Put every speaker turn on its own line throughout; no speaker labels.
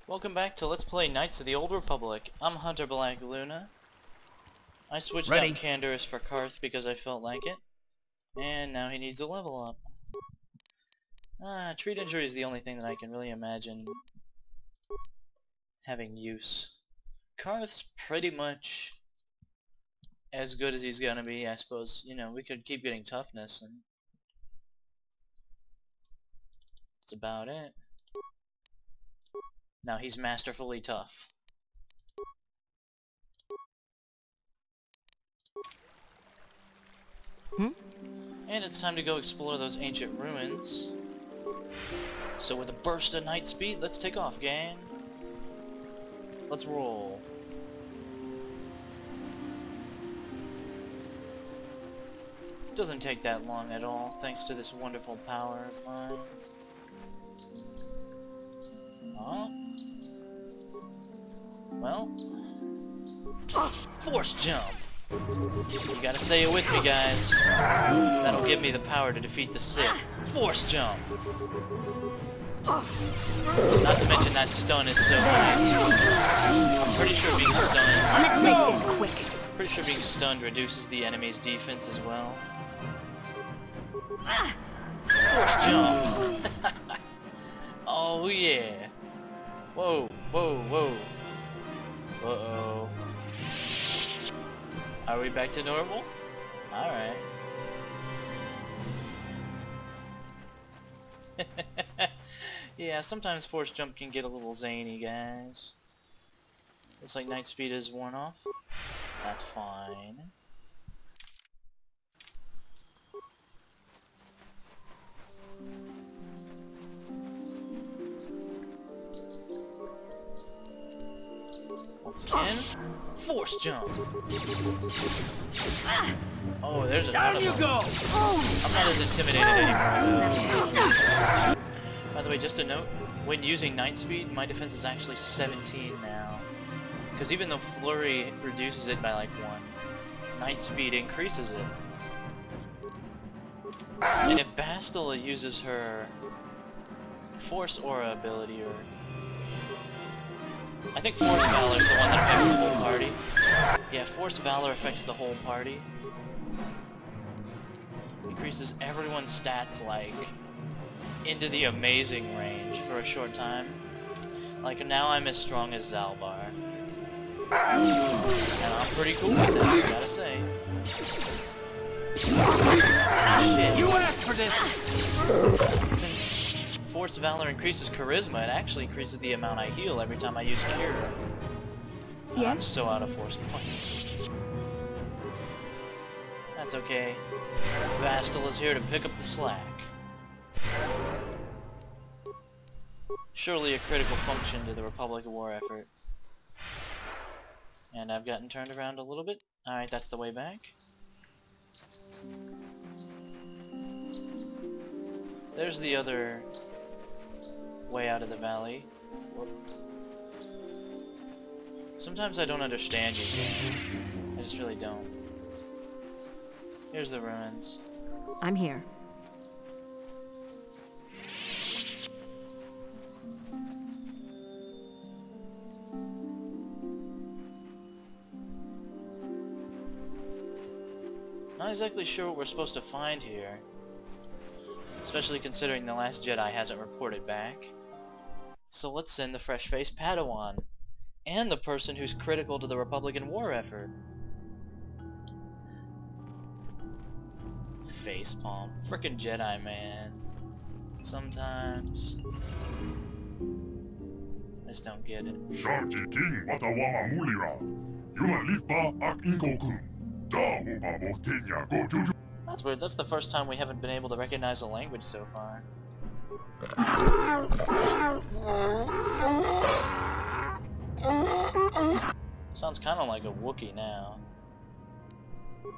Welcome back to Let's Play Knights of the Old Republic. I'm Hunter Black Luna. I switched out Canderous for Karth because I felt like it. And now he needs a level up. Treat injury is the only thing that I can really imagine having use. Karth's pretty much as good as he's gonna be, I suppose. You know, we could keep getting toughness and that's about it. Now he's masterfully tough. And it's time to go explore those ancient ruins. So with a burst of night speed, let's take off, gang. Let's roll. Doesn't take that long at all, thanks to this wonderful power of mine. Well, force jump! You gotta say it with me, guys. That'll give me the power to defeat the Sith. Force jump! Not to mention that stun is so nice. I'm pretty sure being stunned...
Let's make this quick.
Pretty sure being stunned reduces the enemy's defense as well. Force jump! Oh yeah! Whoa, whoa, whoa. Uh-oh. Are we back to normal? Alright. Yeah, sometimes force jump can get a little zany, guys. Looks like night speed is worn off. That's fine. Once again, force jump. Oh, there's another one. Down you go. I'm not as intimidated anymore. By the way, just a note: when using night speed, my defense is actually 17 now. Because even though flurry reduces it by like 1, night speed increases it. And if Bastila uses her force aura ability, or I think Force Valor is the one that affects the whole party. Yeah, Force Valor affects the whole party. Increases everyone's stats, like, into the amazing range for a short time. Like, now I'm as strong as Zalbar. And I'm pretty cool with that, I gotta say. Shit. You asked for this! Since Force Valor increases Charisma, it actually increases the amount I heal every time I use Kira. Yes? I'm so out of force points. That's okay. Bastila is here to pick up the slack. Surely a critical function to the Republic War effort. And I've gotten turned around a little bit. Alright, that's the way back. There's the other way out of the valley. Whoop. Sometimes I don't understand you, game. I just really don't. Here's the ruins.
I'm here.
Not exactly sure what we're supposed to find here. Especially considering the last Jedi hasn't reported back. So let's send the fresh-faced Padawan. And the person who's critical to the Republican war effort. Facepalm. Frickin' Jedi, man. Sometimes. I just don't get it. That's weird. That's the first time we haven't been able to recognize a language so far. Sounds kind of like a Wookiee now.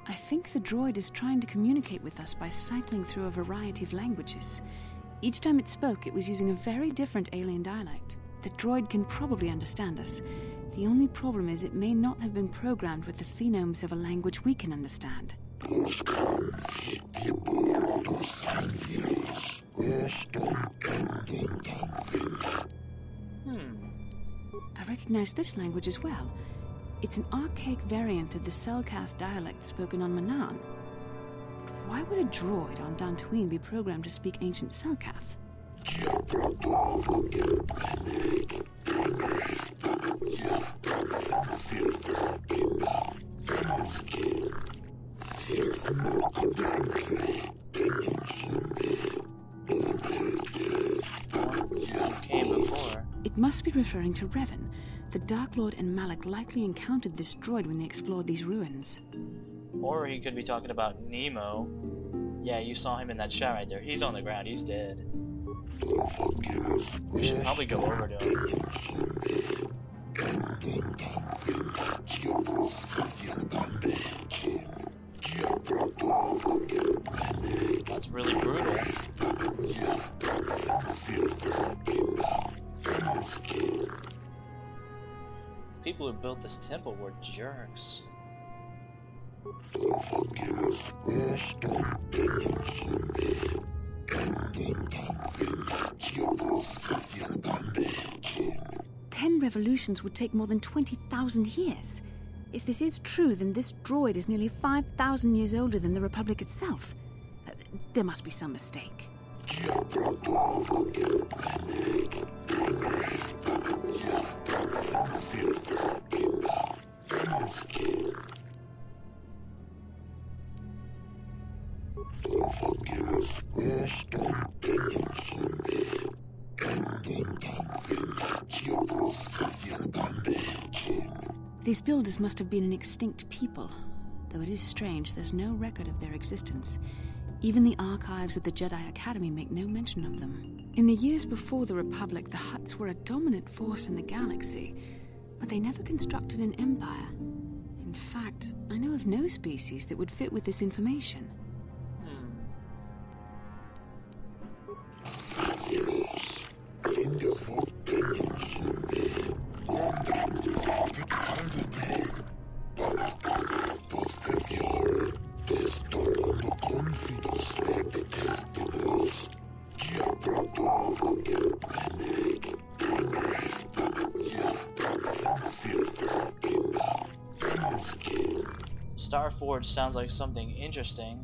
I think the droid is trying to communicate with us by cycling through a variety of languages. Each time it spoke, it was using a very different alien dialect. The droid can probably understand us. The only problem is it may not have been programmed with the phonemes of a language we can understand. I recognize this language as well. It's an archaic variant of the Selkath dialect spoken on Manaan. But why would a droid on Dantooine be programmed to speak ancient Selkath?
Came before.
It must be referring to Revan. The Dark Lord and Malak likely encountered this droid when they explored these ruins.
Or he could be talking about Nemo. Yeah, you saw him in that shot right there. He's on the ground. He's dead. We should probably go over to him. That's really brutal. People who built this temple were jerks.
Ten revolutions would take more than 20,000 years. If this is true, then this droid is nearly 5,000 years older than the Republic itself. There must be some mistake. These builders must have been an extinct people, though it is strange there's no record of their existence. Even the archives of the Jedi Academy make no mention of them. In the years before the Republic, the Hutts were a dominant force in the galaxy, but they never constructed an empire. In fact, I know of no species that would fit with this information.
Starforge sounds like something interesting.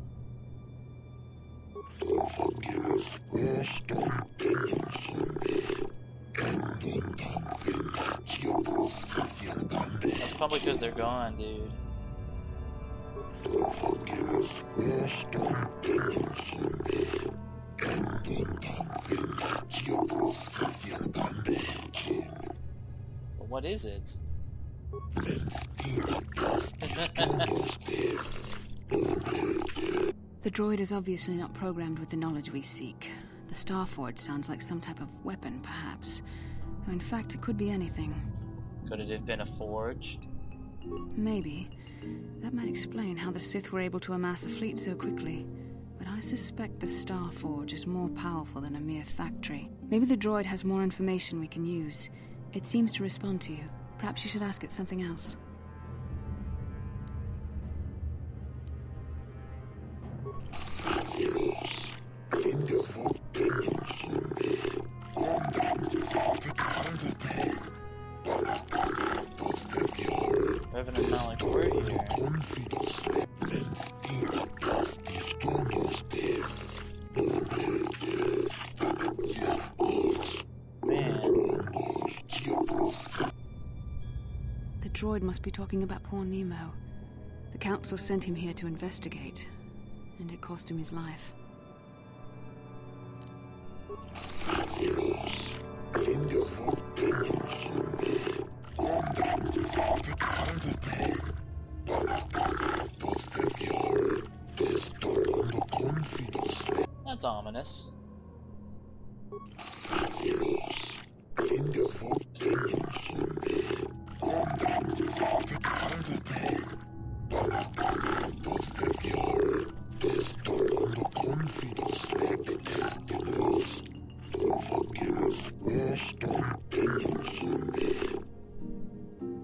That's probably because they're gone, dude. But what is it?
The droid is obviously not programmed with the knowledge we seek. The Starforge sounds like some type of weapon, perhaps. Though in fact, it could be anything.
Could it have been a forge?
Maybe. That might explain how the Sith were able to amass a fleet so quickly. But I suspect the Starforge is more powerful than a mere factory. Maybe the droid has more information we can use. It seems to respond to you. Perhaps you should ask it something else.
Revan and Malak were here. Man.
The droid must be talking about poor Nemo. The Council sent him here to investigate, and it cost him his life.
That's ominous.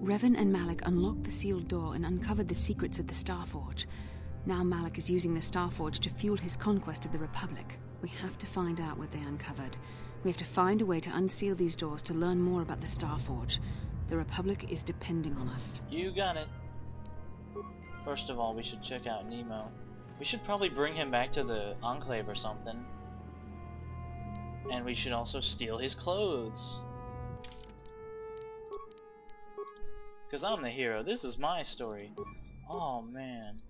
Revan and Malak unlocked the sealed door and uncovered the secrets of the Starforge. Now Malak is using the Starforge to fuel his conquest of the Republic. We have to find out what they uncovered. We have to find a way to unseal these doors to learn more about the Starforge. The Republic is depending on us.
You got it. First of all, we should check out Nemo. We should probably bring him back to the Enclave or something. And we should also steal his clothes. Because I'm the hero. This is my story. Oh, man.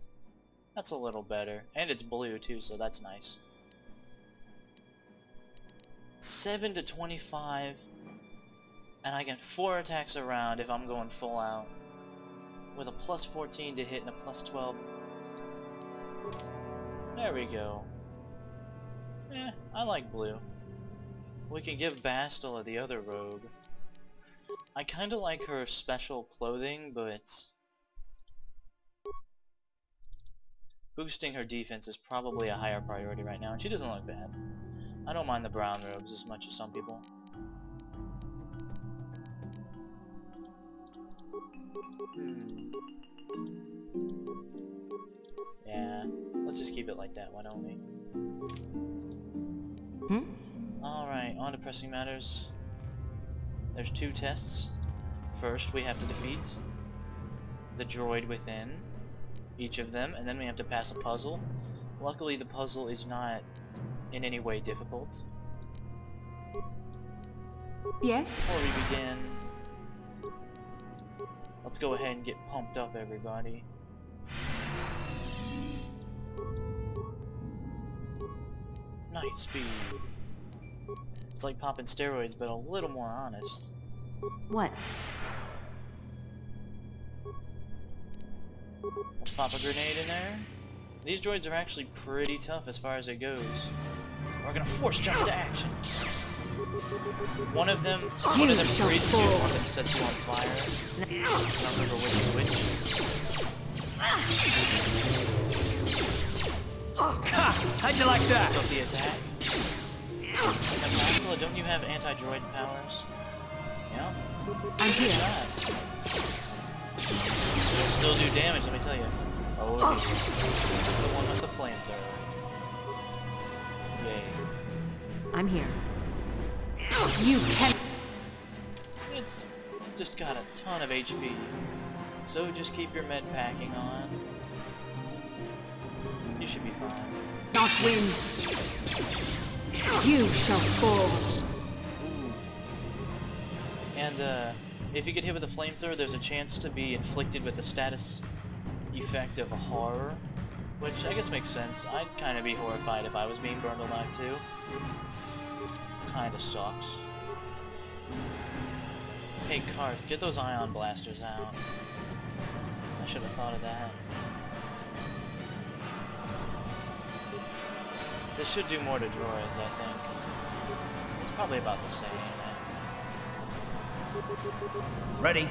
That's a little better. And it's blue, too, so that's nice. 7 to 25. And I get 4 attacks a round if I'm going full out. With a plus 14 to hit and a plus 12. There we go. I like blue. We can give Bastila the other robe. I kinda like her special clothing, but boosting her defense is probably a higher priority right now, and she doesn't look bad. I don't mind the brown robes as much as some people. Yeah, let's just keep it like that, why don't we? Alright, on to pressing matters. There's 2 tests. First, we have to defeat the droid within each of them, and then we have to pass a puzzle. Luckily, the puzzle is not in any way difficult.
Yes?
Before we begin, let's go ahead and get pumped up, everybody. Night speed. It's like popping steroids, but a little more honest.
What?
Let's pop a grenade in there. These droids are actually pretty tough as far as it goes. We're gonna force jump into action. One of them freezes you, one of them sets you on fire. I don't remember which is which.
How'd you like that?
Took the attack. And Bastila, don't you have anti-droid powers? Yeah?
I'm here.
It'll still do damage, let me tell you. Oh, this is the one with the flamethrower. Yay.
I'm here. You can...
It's just got a ton of HP. So just keep your med packing on. You should be fine.
not win. You shall fall.
Ooh. And if you get hit with a flamethrower, there's a chance to be inflicted with the status effect of horror, which I guess makes sense. I'd kind of be horrified if I was being burned alive too. Kinda sucks. Hey Karth, get those ion blasters out. I should have thought of that. This should do more to droids, I think. It's probably about the same.
Ready?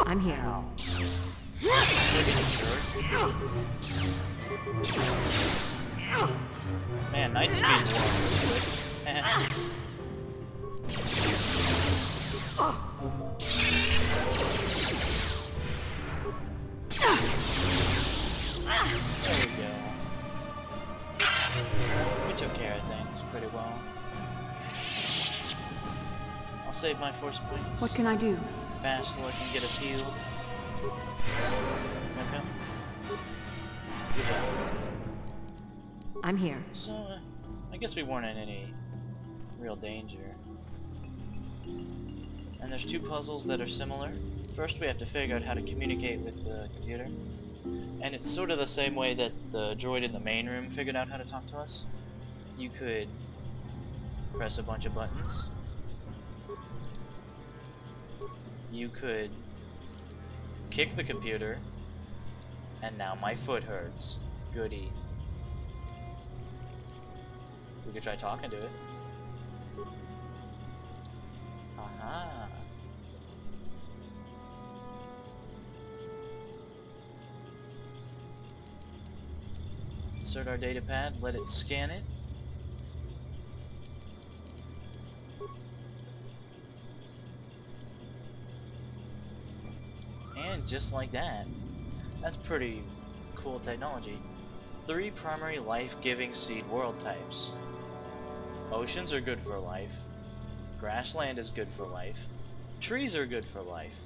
I'm here.
Ow. Man, night speed was quick. There we go. We took care of things pretty well. I'll save my force points.
What can I do?
Bastila can get us healed. Okay. Good job.
I'm here.
So, I guess we weren't in any real danger. And there's two puzzles that are similar. First, we have to figure out how to communicate with the computer. And it's sort of the same way that the droid in the main room figured out how to talk to us. You could press a bunch of buttons. You could kick the computer. And now my foot hurts. Goody. We could try talking to it. Aha. Insert our data pad, let it scan it. And just like that. That's pretty cool technology. 3 primary life-giving seed world types. Oceans are good for life. Grassland is good for life. Trees are good for life.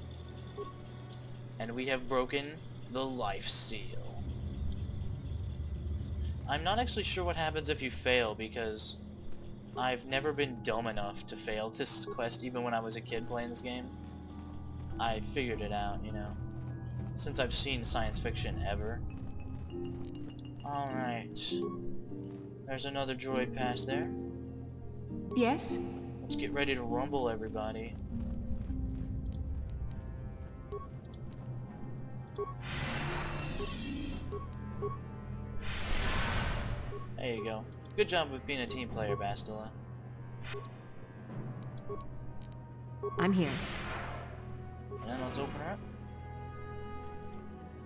And we have broken the life seal. I'm not actually sure what happens if you fail, because I've never been dumb enough to fail this quest even when I was a kid playing this game. I figured it out, you know, since I've seen science fiction ever. Alright. There's another droid past there.
Yes?
Let's get ready to rumble, everybody. There you go. Good job with being a team player, Bastila.
I'm here.
And let's open her up.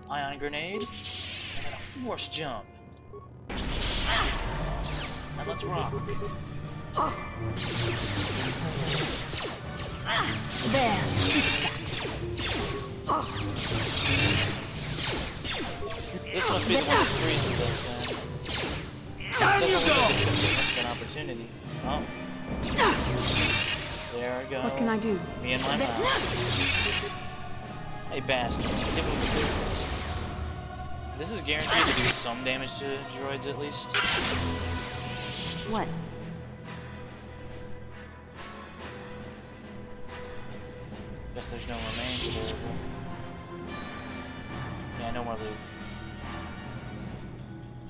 Ion grenade. And then a force jump. And let's rock.
There.
This must be the one that freezes us then.
Down you go!
That's an opportunity. Oh. There I go.
What can I do?
Me and my mouth. Hey, bastard. Give him the business. This is guaranteed to do some damage to droids at least.
What?
Guess there's no remains available. Yeah, no more loot.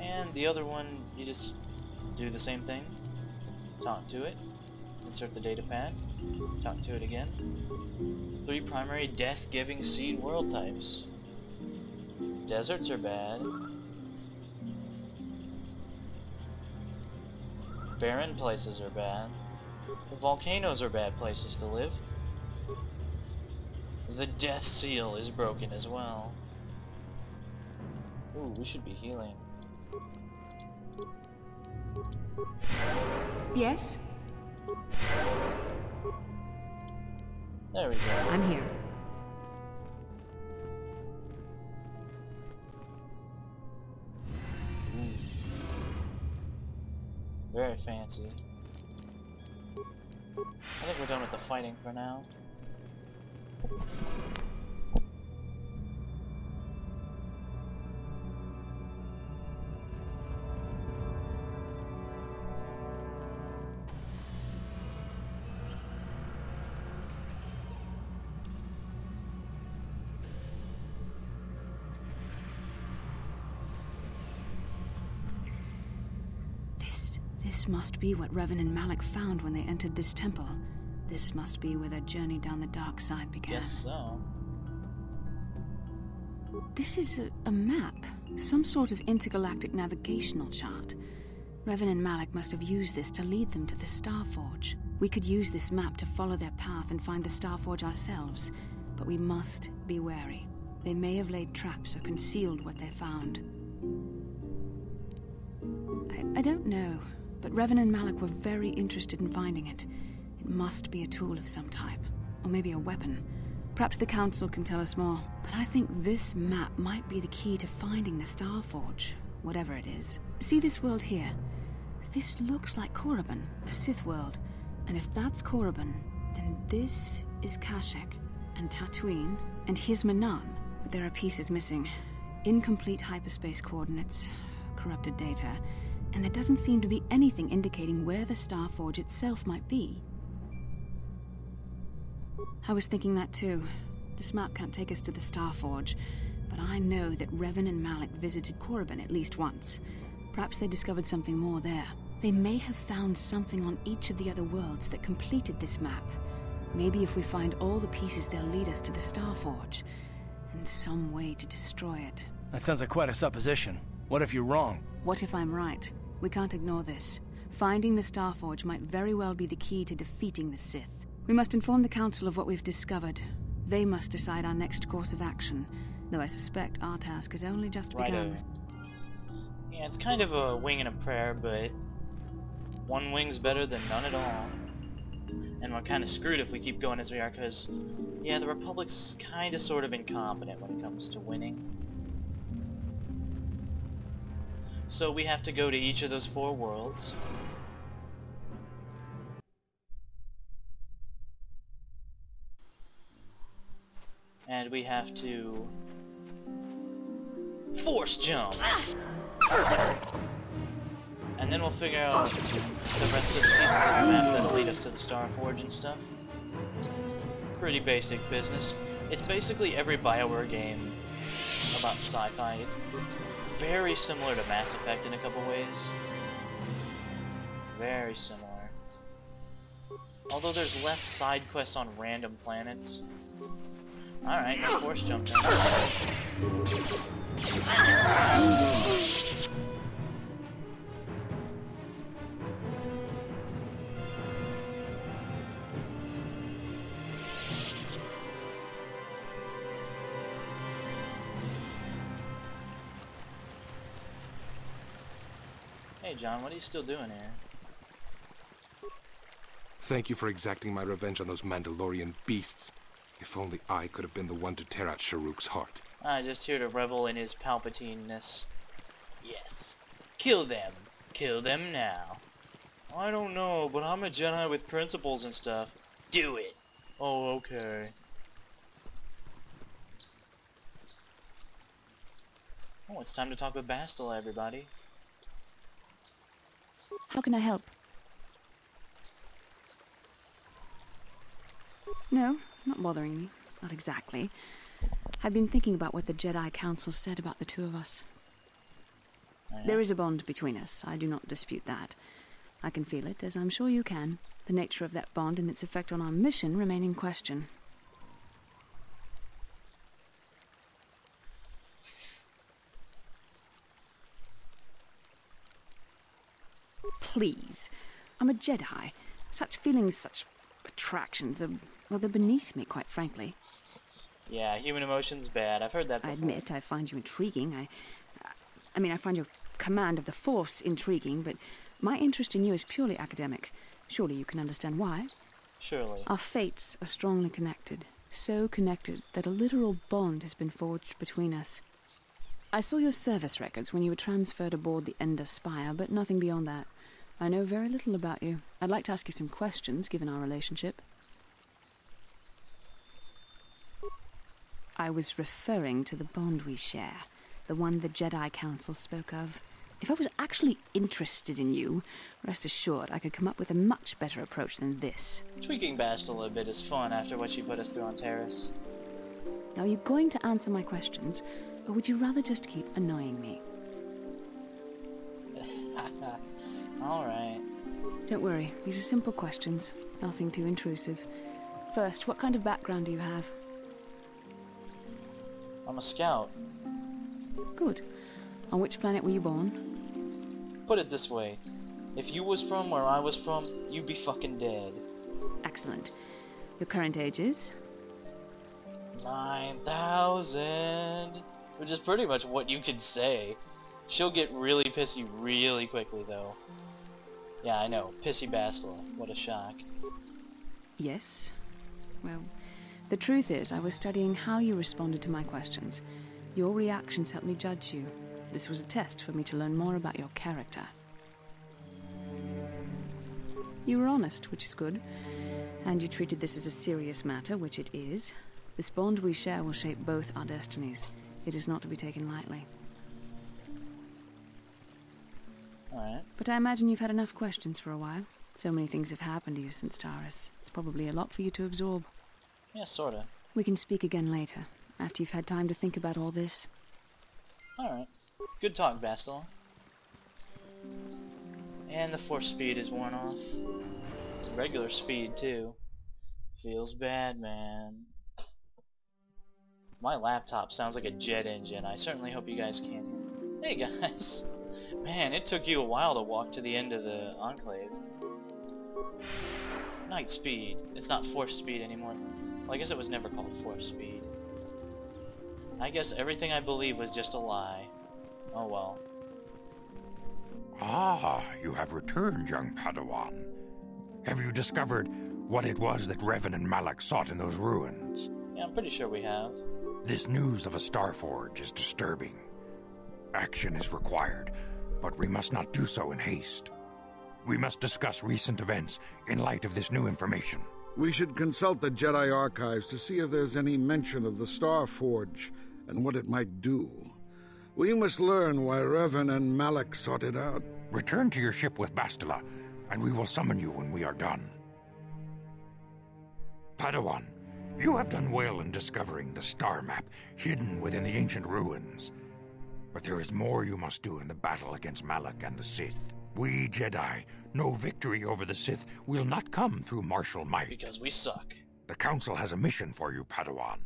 And the other one, you just do the same thing. Talk to it. Insert the data pad. Talk to it again. 3 primary death-giving seed world types. Deserts are bad. Barren places are bad. Volcanoes are bad places to live. The death seal is broken as well. Ooh, we should be healing.
Yes?
There we go.
I'm here.
Very fancy. I think we're done with the fighting for now.
This must be what Revan and Malak found when they entered this temple. This must be where their journey down the dark side began.
Guess so.
This is a map. Some sort of intergalactic navigational chart. Revan and Malak must have used this to lead them to the Starforge. We could use this map to follow their path and find the Starforge ourselves, but we must be wary. They may have laid traps or concealed what they found. I don't know, but Revan and Malak were very interested in finding it. It must be a tool of some type, or maybe a weapon. Perhaps the Council can tell us more, but I think this map might be the key to finding the Starforge, whatever it is. See this world here? This looks like Korriban, a Sith world. And if that's Korriban, then this is Kashyyyk, and Dantooine, and here's Manan. But there are pieces missing. Incomplete hyperspace coordinates, corrupted data, and there doesn't seem to be anything indicating where the Starforge itself might be. I was thinking that too. This map can't take us to the Starforge, but I know that Revan and Malak visited Korriban at least once. Perhaps they discovered something more there. They may have found something on each of the other worlds that completed this map. Maybe if we find all the pieces, they'll lead us to the Starforge, and some way to destroy it.
That sounds like quite a supposition. What if you're wrong?
What if I'm right? We can't ignore this. Finding the Starforge might very well be the key to defeating the Sith. We must inform the Council of what we've discovered. They must decide our next course of action, though I suspect our task has only just begun.
Yeah, it's kind of a wing and a prayer, but one wing's better than none at all. And we're kind of screwed if we keep going as we are, because, yeah, the Republic's kind of sort of incompetent when it comes to winning. So we have to go to each of those 4 worlds. And we have to force jump. And then we'll figure out the rest of the pieces of the map that'll lead us to the Star Forge and stuff. Pretty basic business. It's basically every BioWare game about sci-fi. It's very similar to Mass Effect in a couple ways. Very similar. Although there's less side quests on random planets. Alright, no force jump then. Hey John, what are you still doing here?
Thank you for exacting my revenge on those Mandalorian beasts. If only I could have been the one to tear out Sharuk's heart.
I'm just here to revel in his Palpatine-ness. Yes. Kill them. Kill them now. I don't know, but I'm a Jedi with principles and stuff. Do it. Oh, okay. Oh, it's time to talk with Bastila, everybody.
How can I help? No, not bothering me. Not exactly. I've been thinking about what the Jedi Council said about the two of us. There is a bond between us. I do not dispute that. I can feel it, as I'm sure you can. The nature of that bond and its effect on our mission remain in question. Please. I'm a Jedi. Such feelings, such attractions are, well, they're beneath me, quite frankly.
Yeah, human emotion's bad. I've heard that before.
I admit I find you intriguing. I mean, I find your command of the Force intriguing, but my interest in you is purely academic. Surely you can understand why.
Surely.
Our fates are strongly connected. So connected that a literal bond has been forged between us. I saw your service records when you were transferred aboard the Ender Spire, but nothing beyond that. I know very little about you. I'd like to ask you some questions, given our relationship. I was referring to the bond we share, the one the Jedi Council spoke of. If I was actually interested in you, rest assured I could come up with a much better approach than this.
Tweaking Bastila a bit is fun after what she put us through on Terrace.
Now, are you going to answer my questions, or would you rather just keep annoying me?
Alright.
Don't worry, these are simple questions, nothing too intrusive. First, what kind of background do you have?
I'm a scout.
Good. On which planet were you born?
Put it this way. If you was from where I was from, you'd be fucking dead.
Excellent. Your current age is?
9,000. Which is pretty much what you could say. She'll get really pissy really quickly, though. Yeah, I know. Pissy Bastila. What a shock.
Yes. Well, the truth is, I was studying how you responded to my questions. Your reactions helped me judge you. This was a test for me to learn more about your character. You were honest, which is good. And you treated this as a serious matter, which it is. This bond we share will shape both our destinies. It is not to be taken lightly.
Alright.
But I imagine you've had enough questions for a while. So many things have happened to you since Taurus. It's probably a lot for you to absorb.
Yeah, sorta.
We can speak again later, after you've had time to think about all this.
Alright. Good talk, Bastila. And the force speed is worn off. Regular speed, too. Feels bad, man. My laptop sounds like a jet engine. I certainly hope you guys can hear. Hey, guys. Man, it took you a while to walk to the end of the Enclave. Night speed. It's not force speed anymore. Well, I guess it was never called force speed. I guess everything I believe was just a lie. Oh well.
Ah, you have returned, young Padawan. Have you discovered what it was that Revan and Malak sought in those ruins?
Yeah, I'm pretty sure we have.
This news of a Starforge is disturbing. Action is required. But we must not do so in haste. We must discuss recent events in light of this new information.
We should consult the Jedi archives to see if there's any mention of the Star Forge and what it might do. We must learn why Revan and Malak sought it out.
Return to your ship with Bastila, and we will summon you when we are done. Padawan, you have done well in discovering the star map hidden within the ancient ruins. But there is more you must do in the battle against Malak and the Sith. We Jedi know victory over the Sith will not come through martial might.
Because we suck.
The Council has a mission for you, Padawan.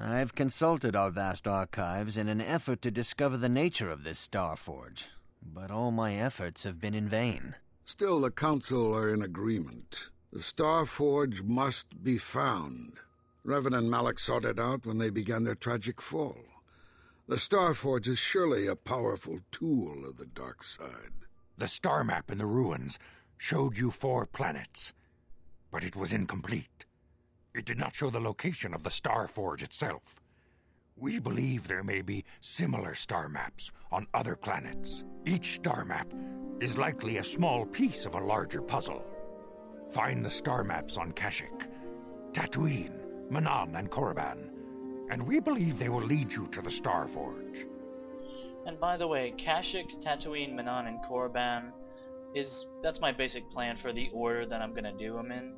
I've consulted our vast archives in an effort to discover the nature of this Star Forge, but all my efforts have been in vain.
Still, the Council are in agreement. The Star Forge must be found. Revan and Malak sought it out when they began their tragic fall. The Star Forge is surely a powerful tool of the dark side.
The star map in the ruins showed you 4 planets, but it was incomplete. It did not show the location of the Star Forge itself. We believe there may be similar star maps on other planets. Each star map is likely a small piece of a larger puzzle. Find the star maps on Kashyyyk, Dantooine, Manaan, and Korriban, and we believe they will lead you to the Star Forge.
And by the way, Kashyyyk, Dantooine, Manaan, and Korriban that's my basic plan for the order that I'm gonna do them in.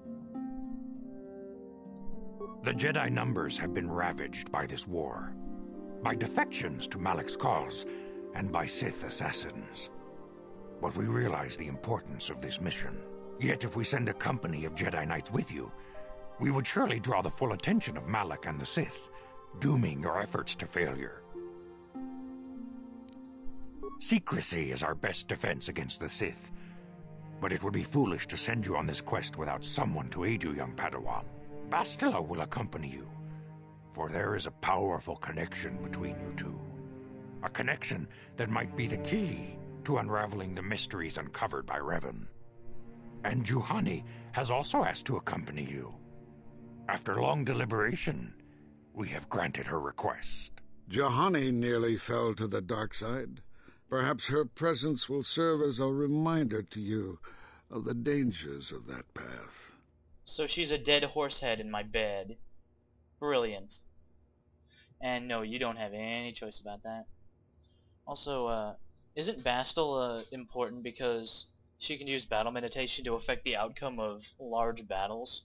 The Jedi numbers have been ravaged by this war, by defections to Malak's cause, and by Sith assassins. But we realize the importance of this mission. Yet if we send a company of Jedi Knights with you, we would surely draw the full attention of Malak and the Sith, dooming your efforts to failure. Secrecy is our best defense against the Sith, but it would be foolish to send you on this quest without someone to aid you, young Padawan. Bastila will accompany you, for there is a powerful connection between you two. A connection that might be the key to unraveling the mysteries uncovered by Revan. And Juhani has also asked to accompany you. After long deliberation, we have granted her request.
Juhani nearly fell to the dark side. Perhaps her presence will serve as a reminder to you of the dangers of that path.
So she's a dead horse head in my bed. Brilliant. And no, you don't have any choice about that. Also, isn't Bastila important because she can use battle meditation to affect the outcome of large battles?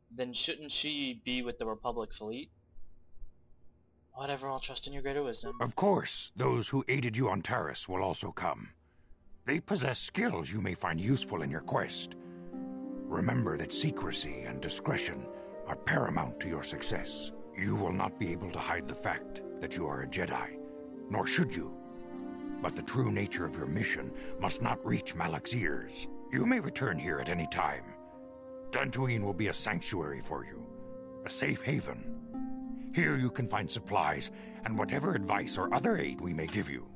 Then shouldn't she be with the Republic fleet? Whatever, I'll trust in your greater wisdom.
Of course, those who aided you on Taris will also come. They possess skills you may find useful in your quest. Remember that secrecy and discretion are paramount to your success. You will not be able to hide the fact that you are a Jedi, nor should you. But the true nature of your mission must not reach Malak's ears. You may return here at any time. Dantooine will be a sanctuary for you, a safe haven. Here you can find supplies and whatever advice or other aid we may give you.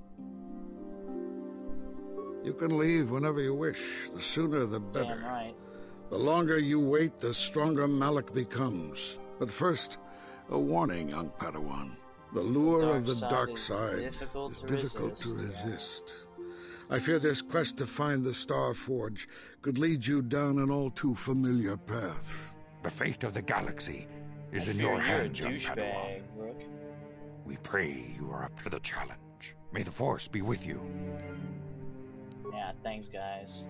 You can leave whenever you wish. The sooner the better.
Damn right.
The longer you wait, the stronger Malak becomes. But first, a warning, young Padawan. The lure of the dark side is difficult to resist. I fear this quest to find the Star Forge could lead you down an all too familiar path.
The fate of the galaxy is in your hands, young Padawan.
Douchebag, Rook.
We pray you are up to the challenge. May the Force be with you.
Yeah, thanks guys.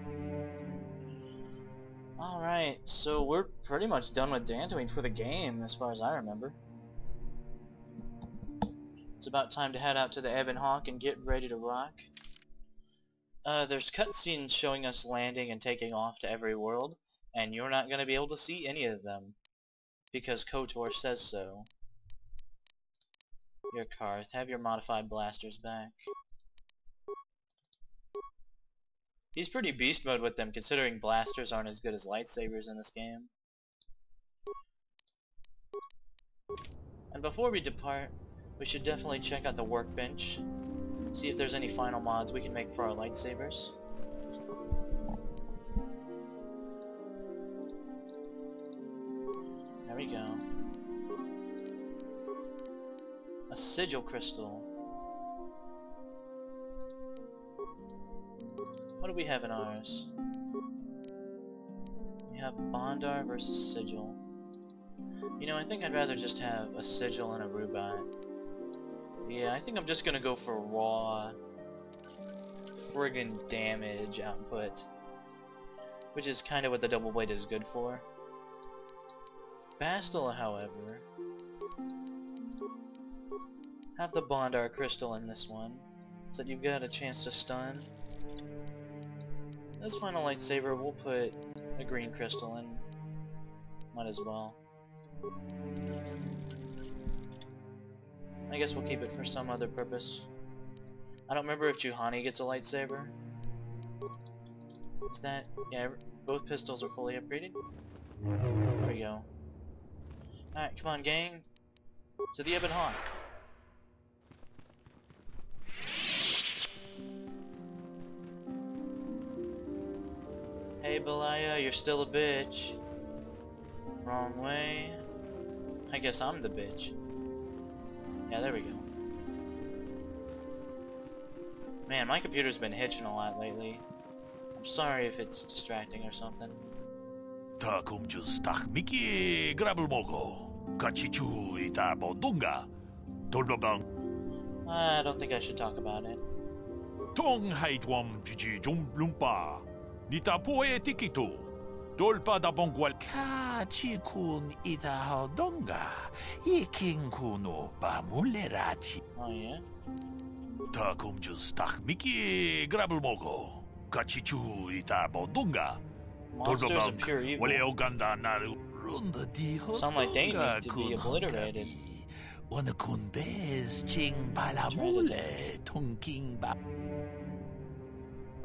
Alright, so we're pretty much done with Dantooine for the game, as far as I remember. It's about time to head out to the Ebon Hawk and get ready to rock. There's cutscenes showing us landing and taking off to every world, and you're not going to be able to see any of them, because KOTOR says so. Your Karth, have your modified blasters back. He's pretty beast mode with them, considering blasters aren't as good as lightsabers in this game. And before we depart, we should definitely check out the workbench, see if there's any final mods we can make for our lightsabers. There we go. A sigil crystal. we have in ours? We have Bondar versus Sigil. You know, I think I'd rather just have a Sigil and a Rubat. Yeah, I think I'm just gonna go for raw friggin' damage output, which is kind of what the double blade is good for. Bastel, however, have the Bondar crystal in this one, so that you've got a chance to stun. This final lightsaber, we'll put a green crystal in. Might as well. I guess we'll keep it for some other purpose. I don't remember if Juhani gets a lightsaber. Is that... yeah, both pistols are fully upgraded. There we go. Alright, come on gang. To the Ebon Hawk. Hey Belaya, you're still a bitch. Wrong way. I guess I'm the bitch. Yeah, there we go. Man, my computer's been hitching a lot lately. I'm sorry if it's distracting or something.
Takum justak Miki Grabelmogo. Kachichu ita bodunga. Tolbabang.
I don't think I should talk about it.
Tong haitwam jiji jumblumpa. Nita poe tikito. Dolpa da bongwal. Kachikun ita hodonga. Ikinkuno pamulerachi.
Oh yeah?
Takum justak Miki Grabelmogo. Kachichu ita bodunga.
Monsters of pure evil. Sound like they need to be obliterated.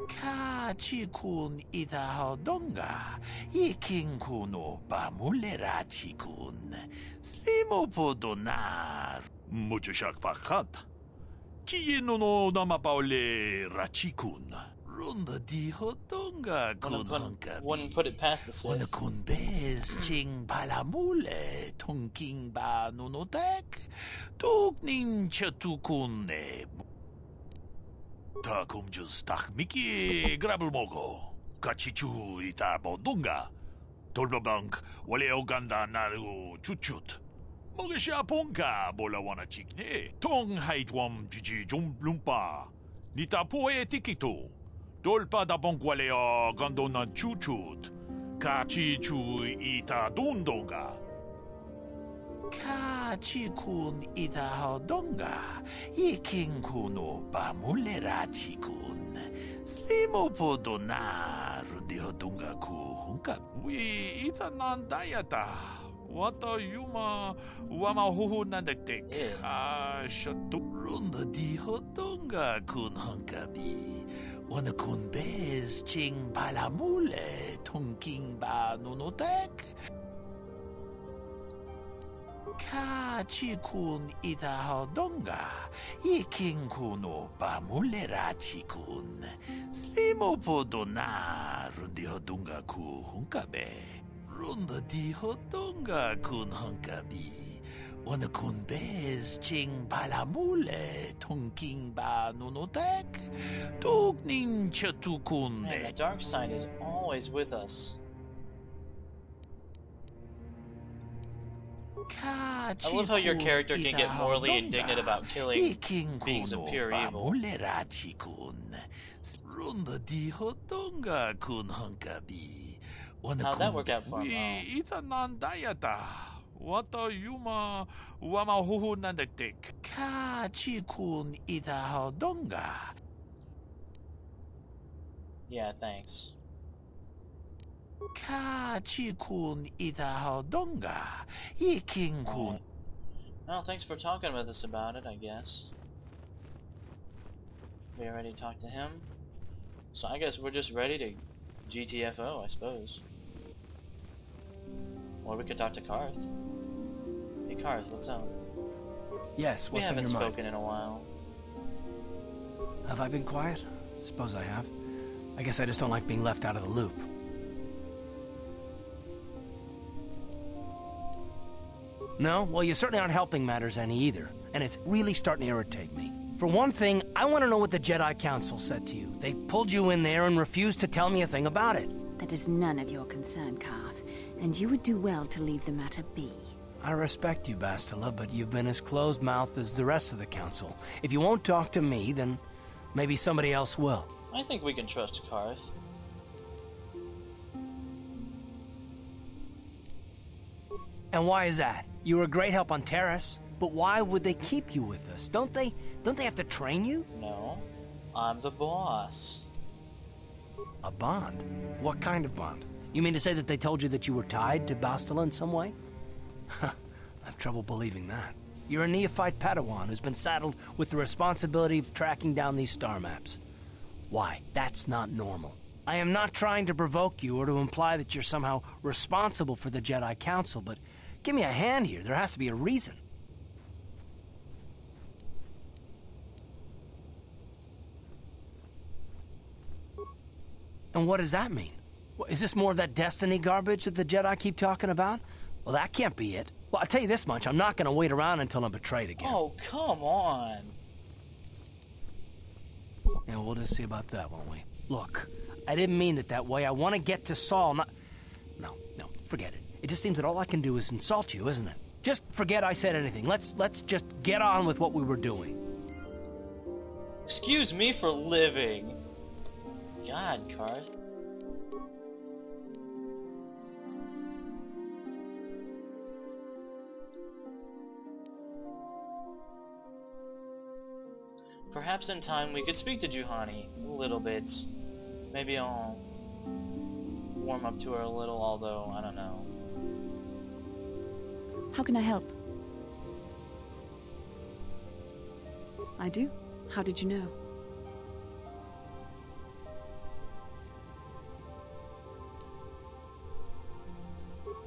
Kachikun ita hodonga. Ikinkuno pamulerachi-kun. Slimopodonar. Mucho shakpachat. Kieno no namapaule rachikun. Runda di hodonga kun
wouldn't put it past the Sith.
Wana kun bez ching palamule tonking ba nunotek tuk nin chatukune. Takum justak Miki Grabelmogo. Kachichu ita bodunga. Tolbabank wale oganda naru chuchut. Mogesha ponka bola wana chikne. Tong haitwam jiji jumblumpa. Nita poe tikito. Dolpa da bongwaleo gandona chuchut. Kachichu ita dundonga. Kachikun ita hodonga. Ikinkuno pamulerachi-kun. Slimopodonar rundi hodonga ku hunka. We ita nandayata. Wata yuma wama huhu nandatek. Shatu runda di hodonga kun hunkabi. Wana kun bez ching palamule tonking ba nunotek. Kachikun ita hodonga. Ikinkuno pamulerachi-kun. Slimopodonar rundi hodonga ku hunkabe. Runda di hodonga kun hunkabi. Wana kun bez ching palamule tonking ba nunotek. Tuk nin chatukune.
Man, the dark side is always with us. I love how your character can get morally indignant about killing beings of pure evil. How'd that work out for him?
Wata yuma wama huhu nandatek. Kachikun ita hodonga.
Yeah, thanks.
Kachikun ita hodonga. Ikinkun.
Well, thanks for talking with us about it, I guess. We already talked to him. So I guess we're just ready to GTFO, I suppose. Or we could talk to Karth. Hey Karth, what's up?
Yes, what's on your mind?
We haven't spoken in a while.
Have I been quiet? Suppose I have. I guess I just don't like being left out of the loop. No? Well, you certainly aren't helping matters any either. And it's really starting to irritate me. For one thing, I want to know what the Jedi Council said to you. They pulled you in there and refused to tell me a thing about it.
That is none of your concern, Karth, and you would do well to leave the matter be.
I respect you, Bastila, but you've been as closed-mouthed as the rest of the Council. If you won't talk to me, then maybe somebody else will.
I think we can trust Karth.
And why is that? You were a great help on Terrace, but why would they keep you with us? Don't they have to train you?
No, I'm the boss.
A bond? What kind of bond? You mean to say that they told you that you were tied to Bastila in some way? I have trouble believing that. You're a neophyte Padawan who's been saddled with the responsibility of tracking down these star maps. Why? That's not normal. I am not trying to provoke you or to imply that you're somehow responsible for the Jedi Council, but give me a hand here. There has to be a reason. And what does that mean? Is this more of that destiny garbage that the Jedi keep talking about? Well, that can't be it. Well, I'll tell you this much. I'm not going to wait around until I'm betrayed again.
Oh, come on.
And we'll just see about that, won't we? Look, I didn't mean it that way. I want to get to Saul, not... No, forget it. It just seems that all I can do is insult you, isn't it? Just forget I said anything. Let's just get on with what we were doing.
Excuse me for living. God, Karth. Perhaps in time we could speak to Juhani a little bit. Maybe I'll warm up to her a little, although I don't know.
How can I help? I do? How did you know?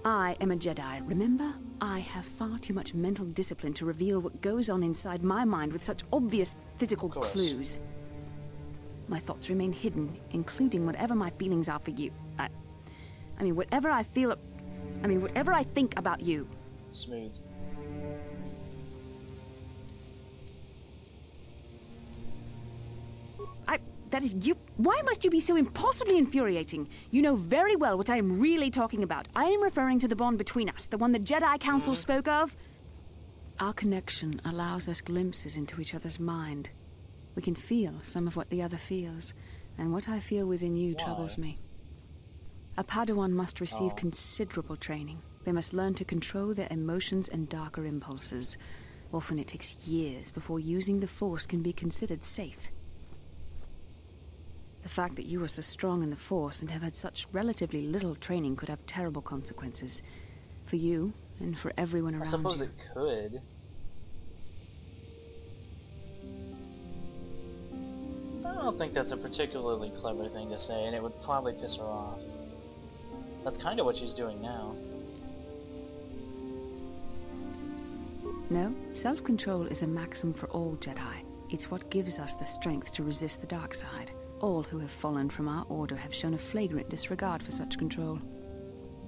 I am a Jedi, remember? I have far too much mental discipline to reveal what goes on inside my mind with such obvious physical clues. My thoughts remain hidden, including whatever my feelings are for you. I mean, whatever I feel... whatever I think about you.
Smooth.
That is you. Why must you be so impossibly infuriating? You know very well what I am really talking about. I am referring to the bond between us, the one the Jedi Council spoke of. Our connection allows us glimpses into each other's mind. We can feel some of what the other feels, and what I feel within you troubles me. A Padawan must receive considerable training. They must learn to control their emotions and darker impulses. Often it takes years before using the Force can be considered safe. The fact that you are so strong in the Force and have had such relatively little training could have terrible consequences. For you, and for everyone around you.
I suppose it could. I don't think that's a particularly clever thing to say, and it would probably piss her off. That's kind of what she's doing now.
No, self-control is a maxim for all Jedi. It's what gives us the strength to resist the dark side. All who have fallen from our order have shown a flagrant disregard for such control.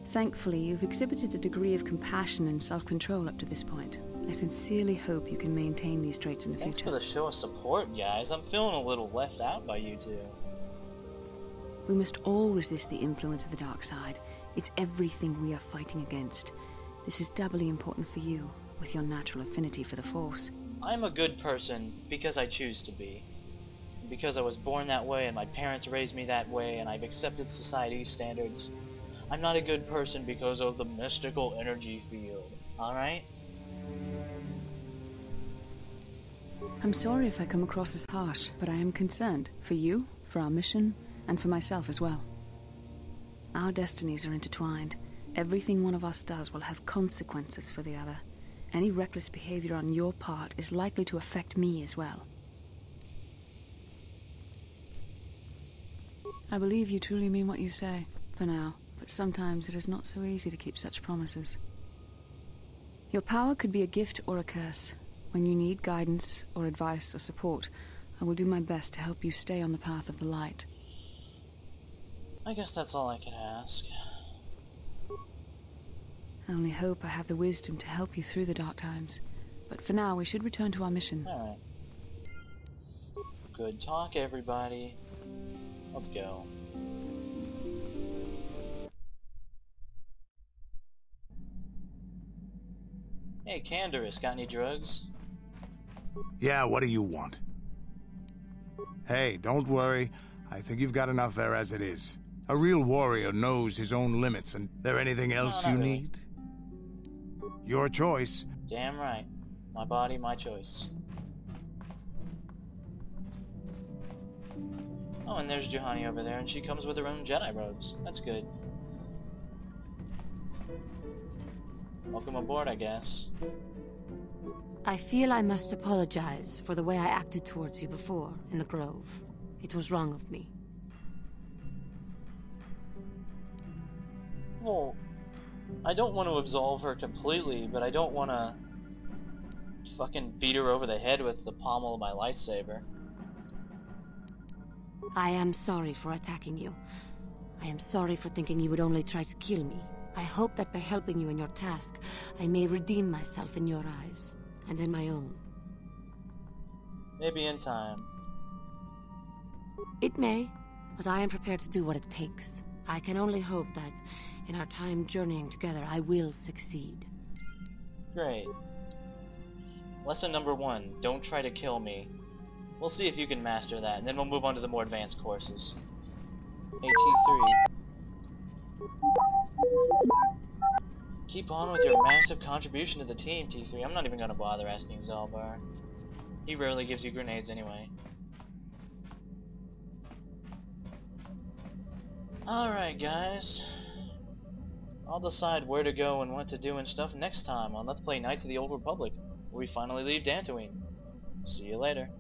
Thankfully, you've exhibited a degree of compassion and self-control up to this point. I sincerely hope you can maintain these traits in the future.
Thanks for the show of support, guys. I'm feeling a little left out by you two.
We must all resist the influence of the dark side. It's everything we are fighting against. This is doubly important for you, with your natural affinity for the Force.
I'm a good person because I choose to be. Because I was born that way and my parents raised me that way and I've accepted society's standards. I'm not a good person because of the mystical energy field, alright?
I'm sorry if I come across as harsh, but I am concerned for you, for our mission, and for myself as well. Our destinies are intertwined. Everything one of us does will have consequences for the other. Any reckless behavior on your part is likely to affect me as well. I believe you truly mean what you say, for now, but sometimes it is not so easy to keep such promises. Your power could be a gift or a curse. When you need guidance or advice or support, I will do my best to help you stay on the path of the light.
I guess that's all I can ask.
I only hope I have the wisdom to help you through the dark times. But for now, we should return to our mission.
Alright. Good talk, everybody. Let's go. Hey, Canderous, got any drugs?
Yeah, what do you want? Hey, don't worry. I think you've got enough there as it is. A real warrior knows his own limits, and there anything else you need? Your choice.
Damn right. My body, my choice. Oh, and there's Juhani over there, and she comes with her own Jedi robes. That's good. Welcome aboard, I guess.
I feel I must apologize for the way I acted towards you before, in the Grove. It was wrong of me.
Well, I don't want to absolve her completely, but I don't want to fucking beat her over the head with the pommel of my lightsaber.
I am sorry for attacking you. I am sorry for thinking you would only try to kill me. I hope that by helping you in your task, I may redeem myself in your eyes, and in my own.
Maybe in time.
It may, but I am prepared to do what it takes. I can only hope that, in our time journeying together, I will succeed. Great.
Lesson number 1, don't try to kill me. We'll see if you can master that, and then we'll move on to the more advanced courses. AT3. Keep on with your massive contribution to the team, T3. I'm not even gonna bother asking Zalbar. He rarely gives you grenades anyway. Alright guys. I'll decide where to go and what to do and stuff next time on Let's Play Knights of the Old Republic, where we finally leave Dantooine. See you later.